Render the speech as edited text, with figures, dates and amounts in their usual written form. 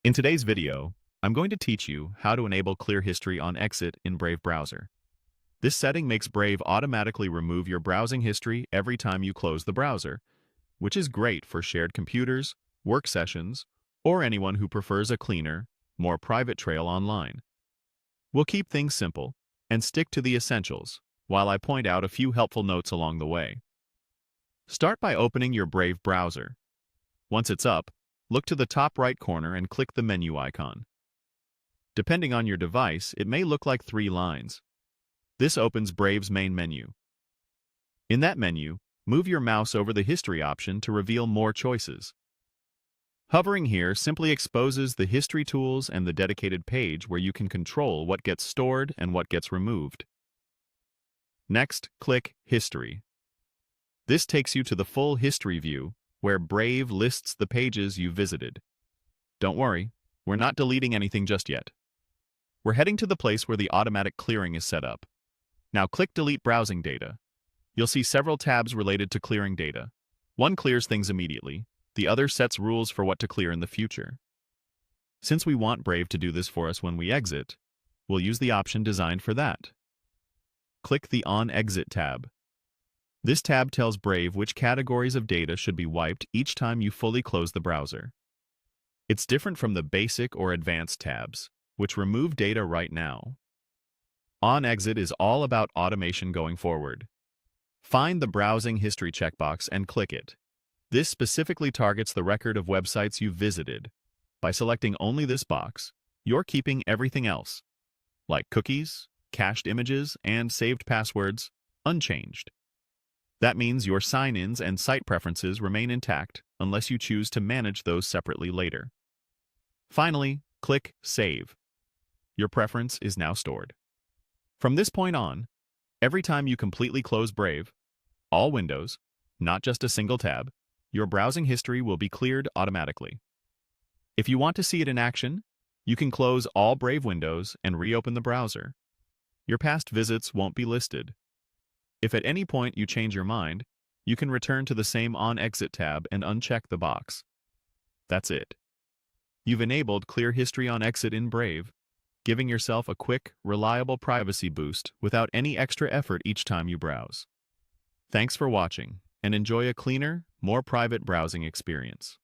In today's video, I'm going to teach you how to enable Clear History on Exit in Brave browser. This setting makes Brave automatically remove your browsing history every time you close the browser, which is great for shared computers, work sessions, or anyone who prefers a cleaner, more private trail online. We'll keep things simple and stick to the essentials, while I point out a few helpful notes along the way. Start by opening your Brave browser. Once it's up, look to the top right corner and click the menu icon. Depending on your device, it may look like 3 lines. This opens Brave's main menu. In that menu, move your mouse over the History option to reveal more choices. Hovering here simply exposes the history tools and the dedicated page where you can control what gets stored and what gets removed. Next, click History. This takes you to the full history view, where Brave lists the pages you visited. Don't worry, we're not deleting anything just yet. We're heading to the place where the automatic clearing is set up. Now click Delete Browsing Data. You'll see several tabs related to clearing data. One clears things immediately, the other sets rules for what to clear in the future. Since we want Brave to do this for us when we exit, we'll use the option designed for that. Click the On Exit tab. This tab tells Brave which categories of data should be wiped each time you fully close the browser. It's different from the Basic or Advanced tabs, which remove data right now. On Exit is all about automation going forward. Find the Browsing History checkbox and click it. This specifically targets the record of websites you've visited. By selecting only this box, you're keeping everything else, like cookies, cached images, and saved passwords, unchanged. That means your sign-ins and site preferences remain intact unless you choose to manage those separately later. Finally, click Save. Your preference is now stored. From this point on, every time you completely close Brave, all windows, not just a single tab, your browsing history will be cleared automatically. If you want to see it in action, you can close all Brave windows and reopen the browser. Your past visits won't be listed. If at any point you change your mind, you can return to the same On Exit tab and uncheck the box. That's it. You've enabled Clear History on Exit in Brave, giving yourself a quick, reliable privacy boost without any extra effort each time you browse. Thanks for watching, and enjoy a cleaner, more private browsing experience.